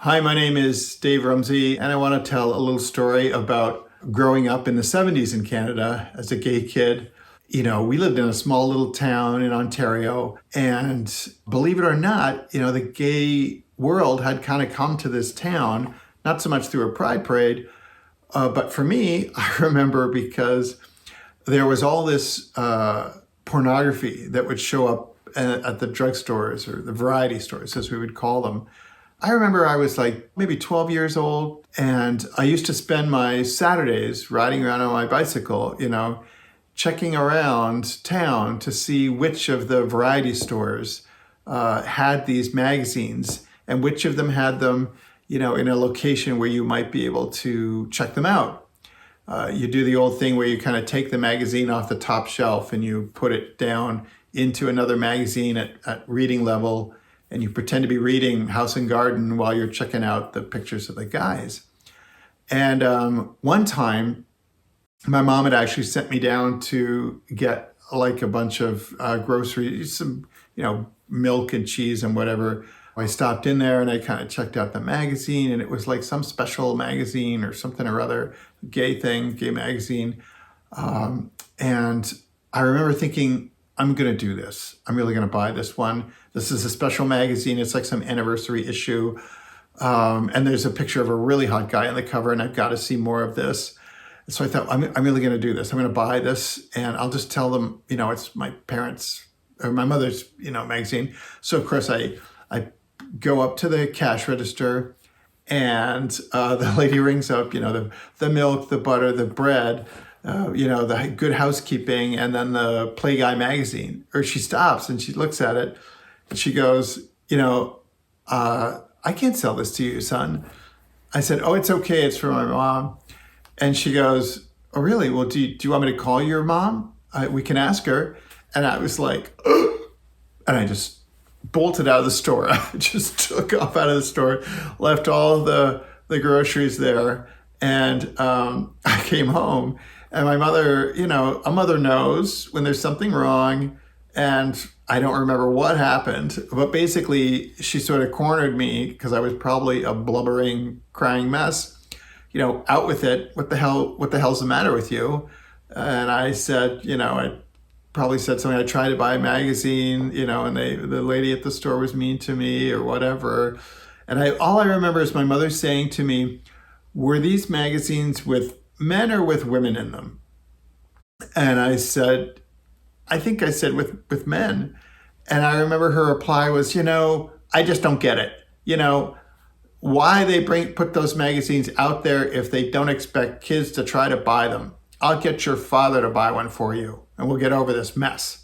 Hi, my name is Dave Rumsey, and I want to tell a little story about growing up in the 70s in Canada as a gay kid. We lived in a small little town in Ontario, and believe it or not, the gay world had kind of come to this town, not so much through a pride parade, but for me, I remember because there was all this pornography that would show up at the drugstores or the variety stores, as we would call them. I remember I was like maybe 12 years old, and I used to spend my Saturdays riding around on my bicycle, checking around town to see which of the variety stores had these magazines and which of them had them, in a location where you might be able to check them out. You do the old thing where you kind of take the magazine off the top shelf and you put it down into another magazine at reading level, and you pretend to be reading House and Garden while you're checking out the pictures of the guys. And one time, my mom had actually sent me down to get like a bunch of groceries, some, milk and cheese and whatever. I stopped in there and I kind of checked out the magazine, and it was like some special magazine or something or other, gay magazine. And I remember thinking, I'm going to do this. I'm really going to buy this one. This is a special magazine. It's like some anniversary issue. And there's a picture of a really hot guy on the cover, and I've got to see more of this. So I thought, I'm really going to do this. I'm going to buy this, and I'll just tell them, it's my parents' or my mother's, magazine. So of course I go up to the cash register, and the lady rings up, the milk, the butter, the bread, the Good Housekeeping, and then the Play Guy magazine. Or she stops and she looks at it and she goes, I can't sell this to you, son. I said, oh, it's okay. It's for my mom. And she goes, oh, really? Well, do you want me to call your mom? We can ask her. And I was like, ugh. And I just bolted out of the store. I just took off out of the store, left all of the groceries there. And I came home. And my mother, a mother knows when there's something wrong, and I don't remember what happened, but basically she sort of cornered me because I was probably a blubbering, crying mess, out with it. What the hell's the matter with you? And I said, I probably said something. I tried to buy a magazine, and the lady at the store was mean to me or whatever. And all I remember is my mother saying to me, were these magazines with men or with women in them? And I said, I think I said with men. And I remember her reply was, I just don't get it. Why they put those magazines out there if they don't expect kids to try to buy them. I'll get your father to buy one for you, and we'll get over this mess.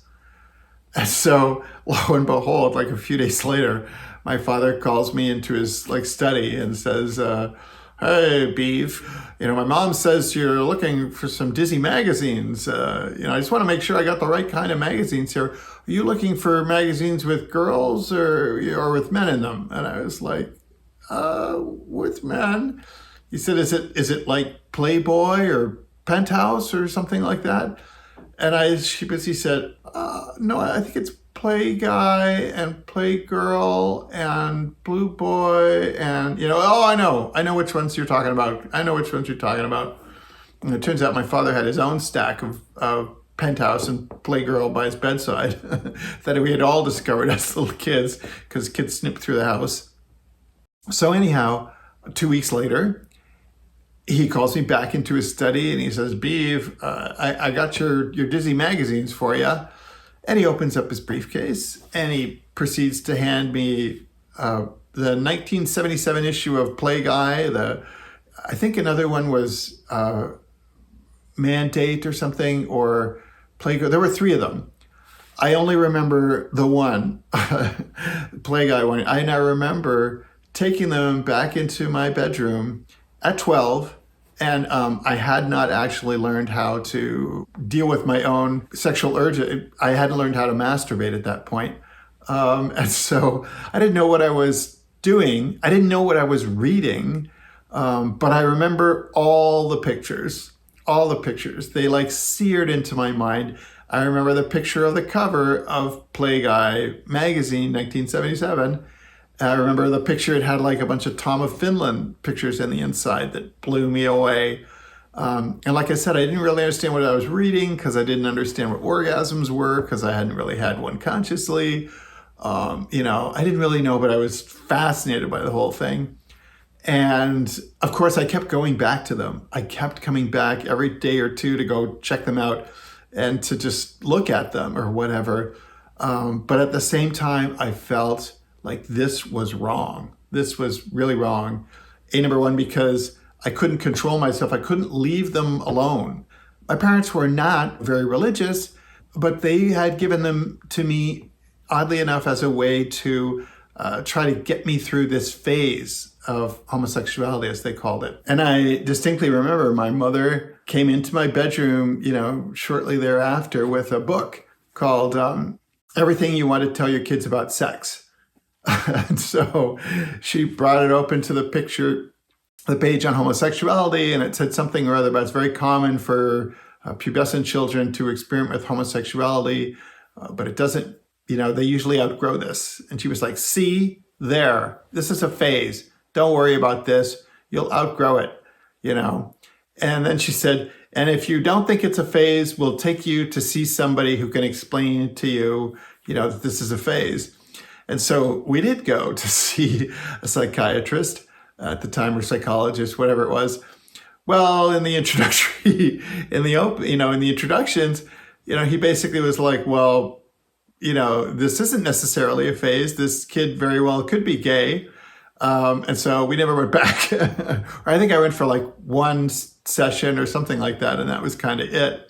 And so lo and behold, like a few days later, my father calls me into his study and says, hey, Beef, my mom says you're looking for some Disney magazines. I just want to make sure I got the right kind of magazines here. Are you looking for magazines with girls or with men in them? And I was like, with men. He said, is it like Playboy or Penthouse or something like that? And he said, no, I think it's Play Guy and Play Girl and Blue Boy and, oh, I know which ones you're talking about. And it turns out my father had his own stack of Penthouse and Playgirl by his bedside that we had all discovered as little kids because kids snipped through the house. So anyhow, 2 weeks later, he calls me back into his study and he says, Beav, I got your Disney magazines for you. And he opens up his briefcase and he proceeds to hand me the 1977 issue of Play Guy. I think another one was Mandate or something, or Play Girl. There were three of them. I only remember the one, Play Guy one. And I remember taking them back into my bedroom at 12, and I had not actually learned how to deal with my own sexual urge. I hadn't learned how to masturbate at that point. And so I didn't know what I was doing. I didn't know what I was reading, but I remember all the pictures. They seared into my mind. I remember the picture of the cover of Play Guy magazine, 1977. I remember the picture, it had like a bunch of Tom of Finland pictures in the inside that blew me away. And like I said, I didn't really understand what I was reading because I didn't understand what orgasms were because I hadn't really had one consciously. I didn't really know, but I was fascinated by the whole thing. And of course, I kept going back to them. I kept coming back every day or two to go check them out and to just look at them or whatever. But at the same time, I felt like this was wrong. This was really wrong. Number one, because I couldn't control myself. I couldn't leave them alone. My parents were not very religious, but they had given them to me, oddly enough, as a way to try to get me through this phase of homosexuality, as they called it. And I distinctly remember my mother came into my bedroom, shortly thereafter with a book called Everything You Want to Tell Your Kids About Sex. And so she brought it open to the page on homosexuality, and it said something or other about it's very common for pubescent children to experiment with homosexuality, but it doesn't, they usually outgrow this. And she was like, see, there, this is a phase. Don't worry about this. You'll outgrow it, And then she said, and if you don't think it's a phase, we'll take you to see somebody who can explain to you, that this is a phase. And so we did go to see a psychiatrist at the time, or psychologist, whatever it was. Well, in the introductory, in the introductions, he basically was like, well, this isn't necessarily a phase. This kid very well could be gay. And so we never went back. Or I think I went for like one session or something like that. And that was kind of it.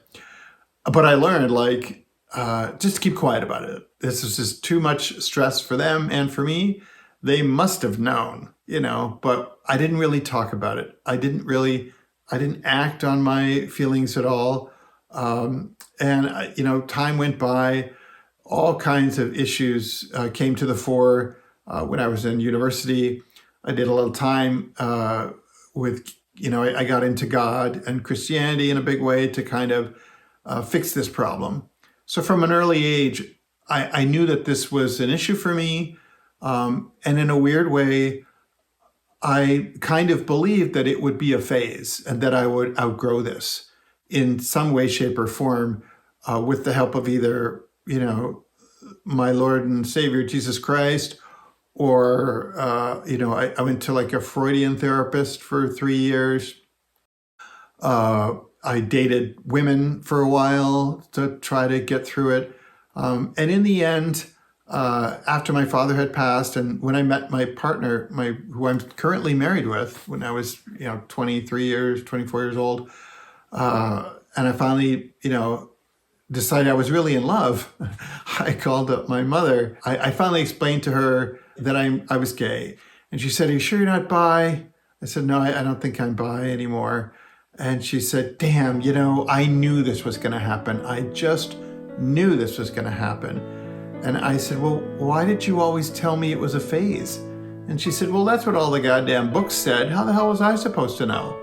But I learned just keep quiet about it. This was just too much stress for them and for me. They must have known, but I didn't really talk about it. I didn't act on my feelings at all. Time went by, all kinds of issues came to the fore. When I was in university, I did a little time with, I got into God and Christianity in a big way to kind of fix this problem. So from an early age, I knew that this was an issue for me. And in a weird way, I kind of believed that it would be a phase and that I would outgrow this in some way, shape, or form with the help of either, my Lord and Savior, Jesus Christ, or, I went to like a Freudian therapist for 3 years. I dated women for a while to try to get through it. And in the end, after my father had passed, and when I met my partner, who I'm currently married with, when I was 24 years old, and I finally decided I was really in love, I called up my mother. I finally explained to her that I was gay, and she said, "Are you sure you're not bi?" I said, "No, I don't think I'm bi anymore." And she said, "Damn, I knew this was going to happen. I just knew this was going to happen." And I said, "Well, why did you always tell me it was a phase?" And she said, "Well, that's what all the goddamn books said. How the hell was I supposed to know?"